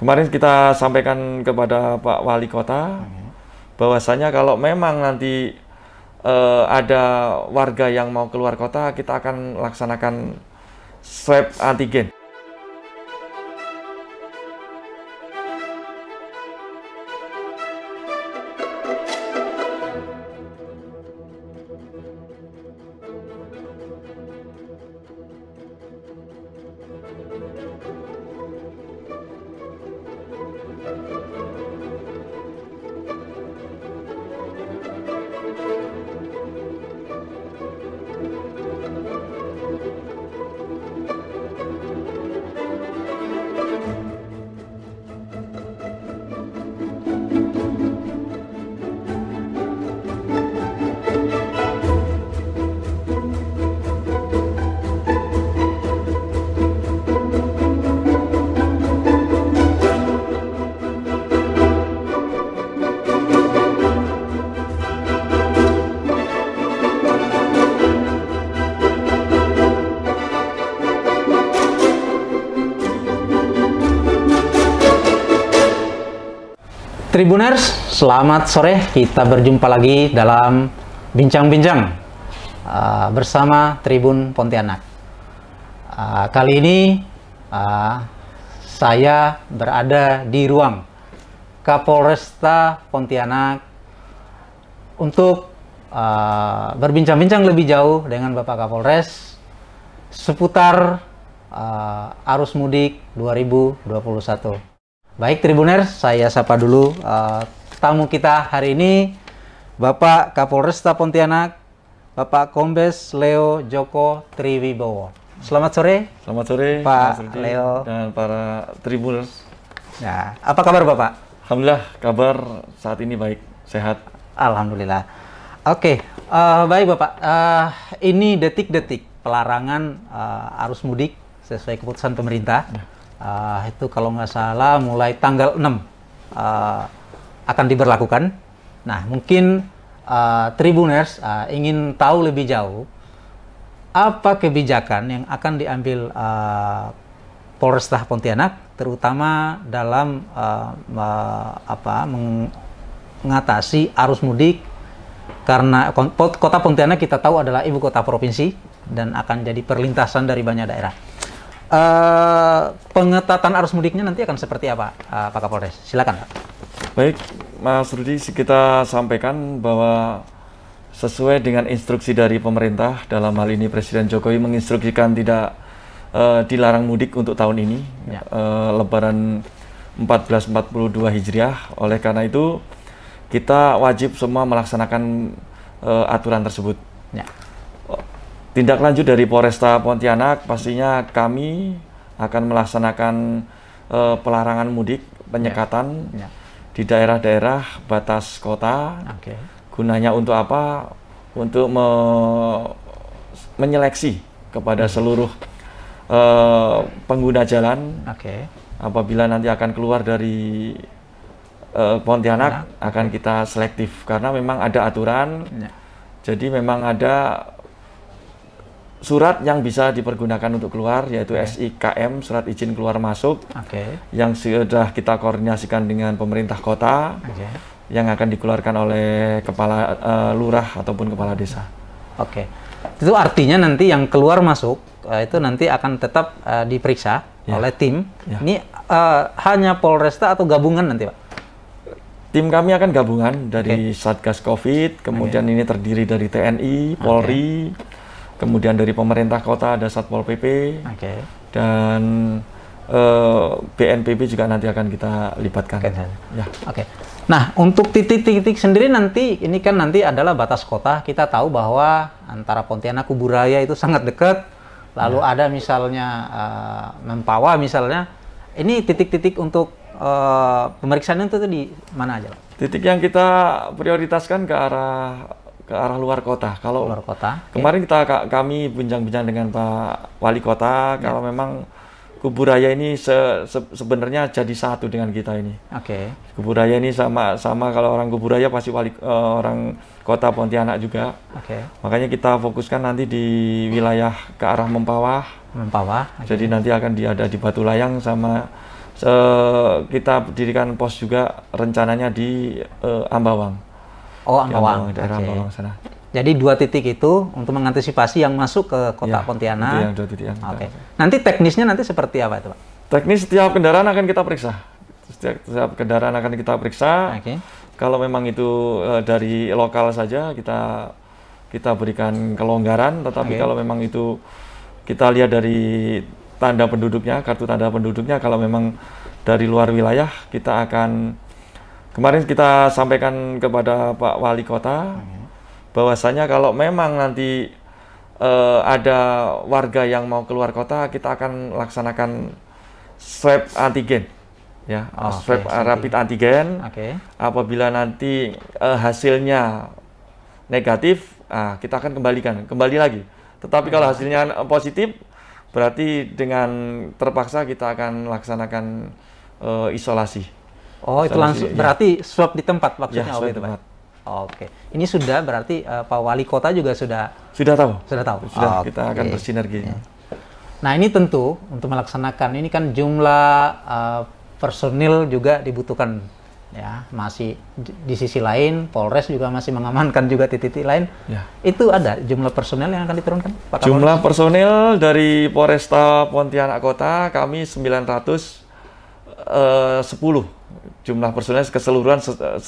kemarin kita sampaikan kepada Pak Wali Kota bahwasanya kalau memang nanti ada warga yang mau keluar kota, kita akan laksanakan swab antigen. Tribuners, selamat sore. Kita berjumpa lagi dalam bincang-bincang bersama Tribun Pontianak. Kali ini saya berada di ruang Kapolresta Pontianak untuk berbincang-bincang lebih jauh dengan Bapak Kapolres seputar arus mudik 2021. Baik Tribuners, saya sapa dulu tamu kita hari ini, Bapak Kapolresta Pontianak, Bapak Kombes Leo Joko Triwibowo. Selamat sore. Selamat sore Pak Leo dan para Tribuners. Ya, apa kabar Bapak? Alhamdulillah, kabar saat ini baik, sehat. Alhamdulillah. Oke, baik Bapak. Ini detik-detik pelarangan arus mudik sesuai keputusan pemerintah. Itu kalau nggak salah mulai tanggal 6 akan diberlakukan. Nah, mungkin Tribuners ingin tahu lebih jauh apa kebijakan yang akan diambil Polresta Pontianak, terutama dalam mengatasi arus mudik, karena kota Pontianak kita tahu adalah ibu kota provinsi dan akan jadi perlintasan dari banyak daerah. Pengetatan arus mudiknya nanti akan seperti apa, Pak Kapolres? Silakan, Pak. Baik, Mas Rudi, kita sampaikan bahwa sesuai dengan instruksi dari pemerintah, dalam hal ini Presiden Jokowi menginstruksikan tidak dilarang mudik untuk tahun ini, ya. Lebaran 1442 Hijriah. Oleh karena itu, kita wajib semua melaksanakan aturan tersebut. Ya. Tindak lanjut dari Polresta Pontianak, pastinya kami akan melaksanakan pelarangan mudik, penyekatan di daerah-daerah batas kota. Gunanya untuk apa? Untuk menyeleksi kepada seluruh pengguna jalan. Apabila nanti akan keluar dari Pontianak, akan kita selektif karena memang ada aturan. Jadi memang ada surat yang bisa dipergunakan untuk keluar, yaitu SIKM, surat izin keluar masuk, yang sudah kita koordinasikan dengan pemerintah kota, yang akan dikeluarkan oleh kepala lurah ataupun kepala desa. Itu artinya nanti yang keluar masuk itu nanti akan tetap diperiksa oleh tim. Ini hanya Polresta atau gabungan nanti, Pak? Tim kami akan gabungan dari Satgas Covid, kemudian ini terdiri dari TNI, Polri, kemudian dari pemerintah kota ada Satpol PP, dan BNPB juga nanti akan kita libatkan. Nah, untuk titik-titik sendiri nanti, ini kan nanti adalah batas kota. Kita tahu bahwa antara Pontianak Kuburaya itu sangat dekat. Lalu ada misalnya Mempawah misalnya. Ini titik-titik untuk pemeriksaan itu di mana aja, Pak? Titik yang kita prioritaskan ke arah luar kota. Kalau luar kota, kemarin kami bincang-bincang dengan Pak Wali Kota, kalau memang Kuburaya ini sebenarnya jadi satu dengan kita ini. Kuburaya ini sama kalau orang Kuburaya pasti orang kota Pontianak juga. Makanya kita fokuskan nanti di wilayah ke arah Mempawah. Jadi nanti akan ada di Batu Layang sama kita dirikan pos juga rencananya di Ambawang. Oh, Ambawang. Daerah Ambawang sana. Jadi 2 titik itu untuk mengantisipasi yang masuk ke kota Pontianak. Itu yang 2 titik yang Oke. Nanti teknisnya nanti seperti apa itu, Pak? Teknis setiap kendaraan akan kita periksa. Setiap kendaraan akan kita periksa. Oke. Kalau memang itu dari lokal saja kita berikan kelonggaran, tetapi kalau memang itu kita lihat dari tanda penduduknya, kartu tanda penduduknya, kalau memang dari luar wilayah, kita akan, kemarin kita sampaikan kepada Pak Wali Kota, bahwasanya kalau memang nanti ada warga yang mau keluar kota, kita akan laksanakan swab antigen, ya, swab rapid antigen. Apabila nanti hasilnya negatif, kita akan kembali lagi. Tetapi kalau hasilnya positif, berarti dengan terpaksa kita akan laksanakan isolasi. Oh, itu langsung berarti swab di tempat maksudnya, swab di tempat. Oke, ini sudah berarti Pak Wali Kota juga sudah tahu. Sudah, kita akan bersinergi. Nah, ini tentu untuk melaksanakan ini kan jumlah personil juga dibutuhkan, ya. Masih di sisi lain Polres juga masih mengamankan juga titik-titik lain. Ya. Itu ada jumlah personil yang akan diturunkan, Pak Kapolres? Jumlah personil dari Polresta Pontianak Kota kami 910. Jumlah personel keseluruhan 910.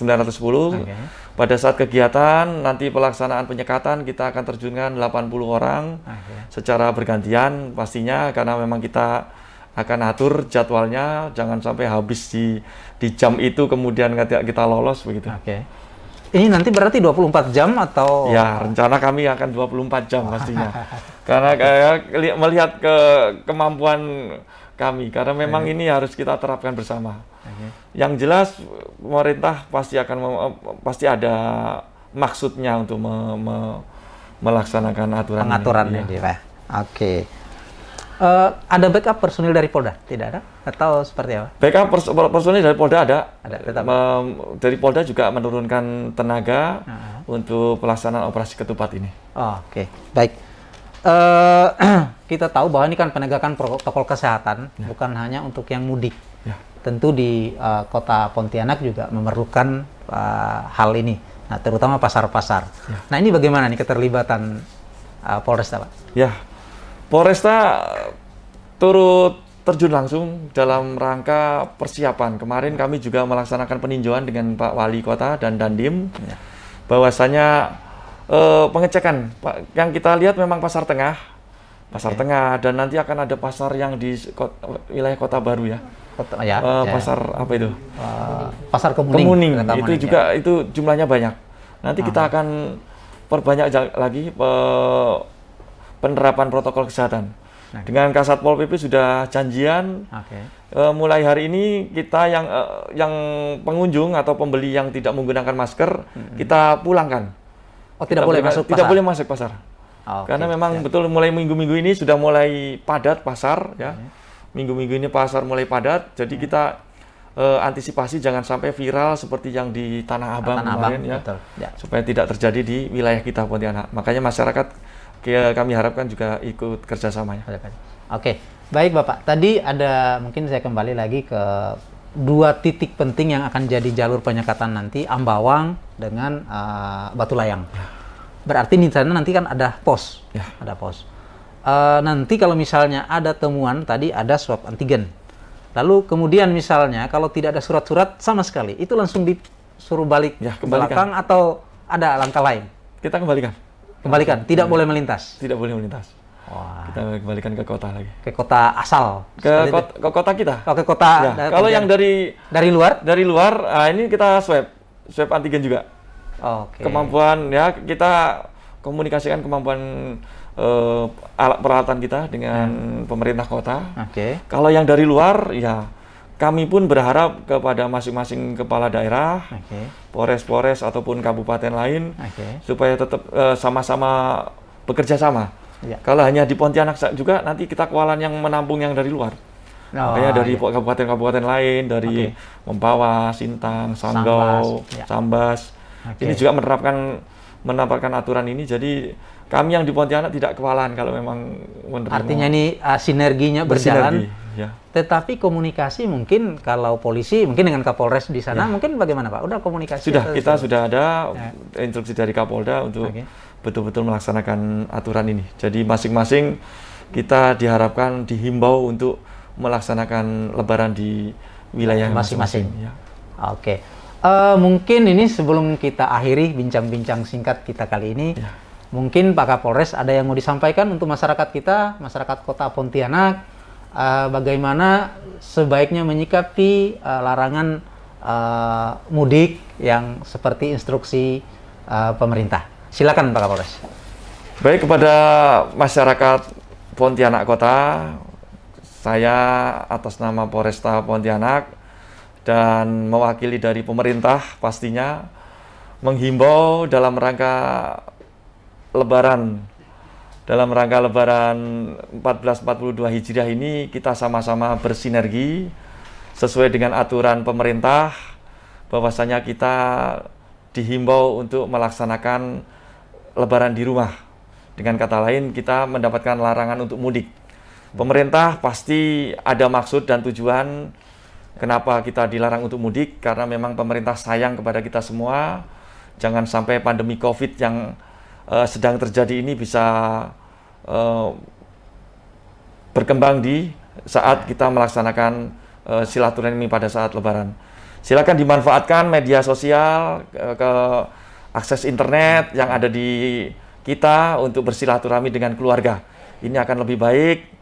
Pada saat kegiatan nanti pelaksanaan penyekatan kita akan terjunkan 80 orang secara bergantian pastinya, karena memang kita akan atur jadwalnya, jangan sampai habis di jam itu kemudian kita lolos begitu. Ini nanti berarti 24 jam atau? Ya, rencana kami akan 24 jam pastinya. Karena melihat kemampuan kami, karena memang ini harus kita terapkan bersama. Yang jelas pemerintah pasti ada maksudnya untuk melaksanakan pengaturan ini, Pak. Ada backup personil dari Polda? Tidak ada? Atau seperti apa? Backup personil dari Polda ada. Tetap. Dari Polda juga menurunkan tenaga untuk pelaksanaan operasi ketupat ini. Baik. Kita tahu bahwa ini kan penegakan protokol kesehatan, bukan hanya untuk yang mudik. Tentu di kota Pontianak juga memerlukan hal ini. Nah, terutama pasar-pasar. Nah, ini bagaimana nih keterlibatan Polresta, Pak? Ya, Polresta turut terjun langsung dalam rangka persiapan. Kemarin kami juga melaksanakan peninjauan dengan Pak Wali Kota dan Dandim, bahwasanya pengecekan yang kita lihat memang pasar tengah, dan nanti akan ada pasar yang di wilayah Kota Baru, ya. Pasar apa itu? Pasar Kemuning. Itu juga itu jumlahnya banyak. Nanti kita akan perbanyak lagi penerapan protokol kesehatan. Dengan Kasatpol PP sudah janjian. Mulai hari ini kita yang pengunjung atau pembeli yang tidak menggunakan masker kita pulangkan. Tidak boleh masuk pasar. Tidak boleh masuk pasar. Karena memang betul mulai minggu-minggu ini sudah mulai padat pasar, ya. Minggu-minggu ini pasar mulai padat, jadi kita antisipasi jangan sampai viral seperti yang di Tanah Abang kemarin, ya. Supaya tidak terjadi di wilayah kita Pontianak. Makanya masyarakat kami harapkan juga ikut kerjasamanya. Baik Bapak. Tadi ada, mungkin saya kembali lagi ke 2 titik penting yang akan jadi jalur penyekatan nanti, Ambawang dengan Batu Layang. Berarti di sana nanti kan ada pos, ada pos. Nanti kalau misalnya ada temuan tadi ada swab antigen, lalu kemudian misalnya kalau tidak ada surat-surat sama sekali, itu langsung disuruh balik ke belakang atau ada langkah lain? Kita kembalikan, tidak boleh melintas. Tidak boleh melintas. Kita kembalikan ke kota lagi. Ke kota asal. Ke kota kita. Ke kota. Kalau yang dari luar, ini kita swab antigen juga. Kemampuan, ya, kita komunikasikan kemampuan alat peralatan kita dengan pemerintah kota. Kalau yang dari luar, ya kami pun berharap kepada masing-masing kepala daerah, Polres ataupun kabupaten lain, supaya tetap sama-sama bekerja sama. Kalau hanya di Pontianak juga, nanti kita kewalahan yang menampung yang dari luar. Makanya dari kabupaten-kabupaten lain, dari Mempawah, Sintang, Sanggau, Sambas, ini juga menerapkan aturan ini. Jadi kami yang di Pontianak tidak kewalahan kalau memang menerima. Artinya ini sinerginya berjalan Ya. Tetapi komunikasi mungkin kalau polisi, mungkin dengan Kapolres di sana, mungkin bagaimana Pak? Udah komunikasi? Sudah, kita sudah ada instruksi dari Kapolda untuk betul-betul melaksanakan aturan ini. Jadi masing-masing kita diharapkan dihimbau untuk melaksanakan Lebaran di wilayah masing-masing. Ya. Oke. Mungkin ini sebelum kita akhiri bincang-bincang singkat kita kali ini, mungkin Pak Kapolres ada yang mau disampaikan untuk masyarakat kita, masyarakat Kota Pontianak, bagaimana sebaiknya menyikapi larangan mudik yang seperti instruksi pemerintah. Silakan Pak Kapolres. Baik, kepada masyarakat Pontianak Kota, saya atas nama Polresta Pontianak dan mewakili dari pemerintah pastinya menghimbau dalam rangka Lebaran 1442 Hijriah ini kita sama-sama bersinergi sesuai dengan aturan pemerintah, bahwasanya kita dihimbau untuk melaksanakan Lebaran di rumah. Dengan kata lain, kita mendapatkan larangan untuk mudik. Pemerintah pasti ada maksud dan tujuan kenapa kita dilarang untuk mudik, karena memang pemerintah sayang kepada kita semua. Jangan sampai pandemi COVID yang sedang terjadi ini bisa berkembang di saat kita melaksanakan silaturahmi pada saat Lebaran. Silakan dimanfaatkan media sosial, ke akses internet yang ada di kita untuk bersilaturahmi dengan keluarga. Ini akan lebih baik.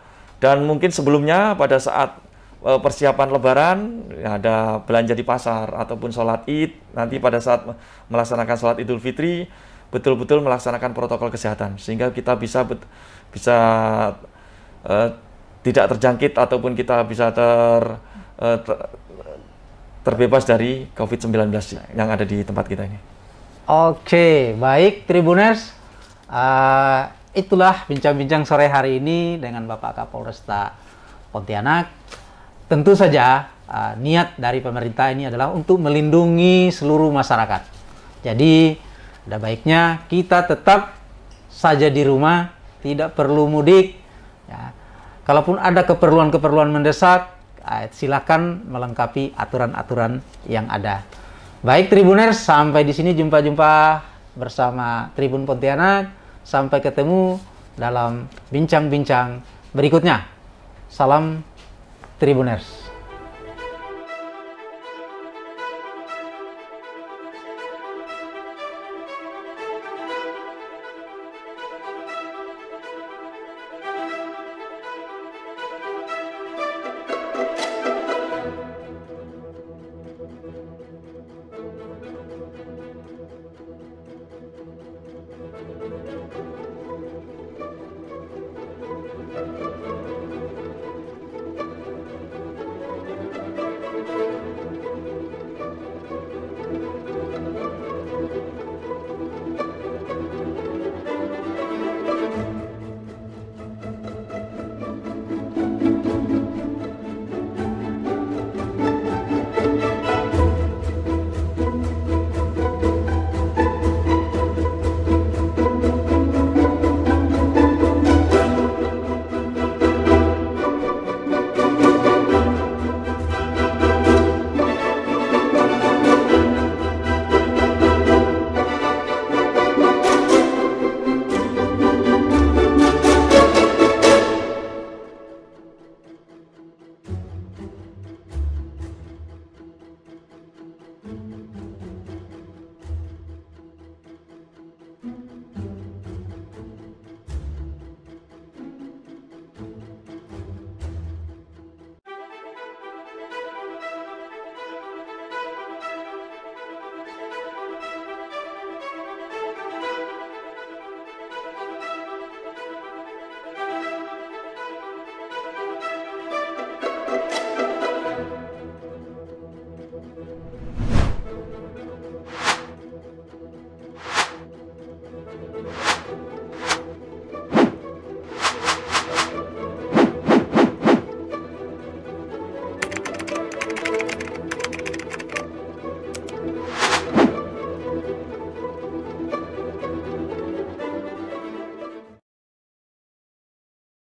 Dan mungkin sebelumnya pada saat persiapan Lebaran, ada belanja di pasar ataupun sholat Id, nanti pada saat melaksanakan sholat Idul Fitri, betul-betul melaksanakan protokol kesehatan sehingga kita bisa tidak terjangkit ataupun kita bisa terbebas dari COVID-19 yang ada di tempat kita ini. Oke, baik Tribuners, itulah bincang-bincang sore hari ini dengan Bapak Kapolresta Pontianak. Tentu saja niat dari pemerintah ini adalah untuk melindungi seluruh masyarakat. Jadi ada baiknya kita tetap saja di rumah, tidak perlu mudik. Ya. Kalaupun ada keperluan-keperluan mendesak, silakan melengkapi aturan-aturan yang ada. Baik Tribuners, sampai di sini jumpa-jumpa bersama Tribun Pontianak. Sampai ketemu dalam bincang-bincang berikutnya. Salam Tribuners.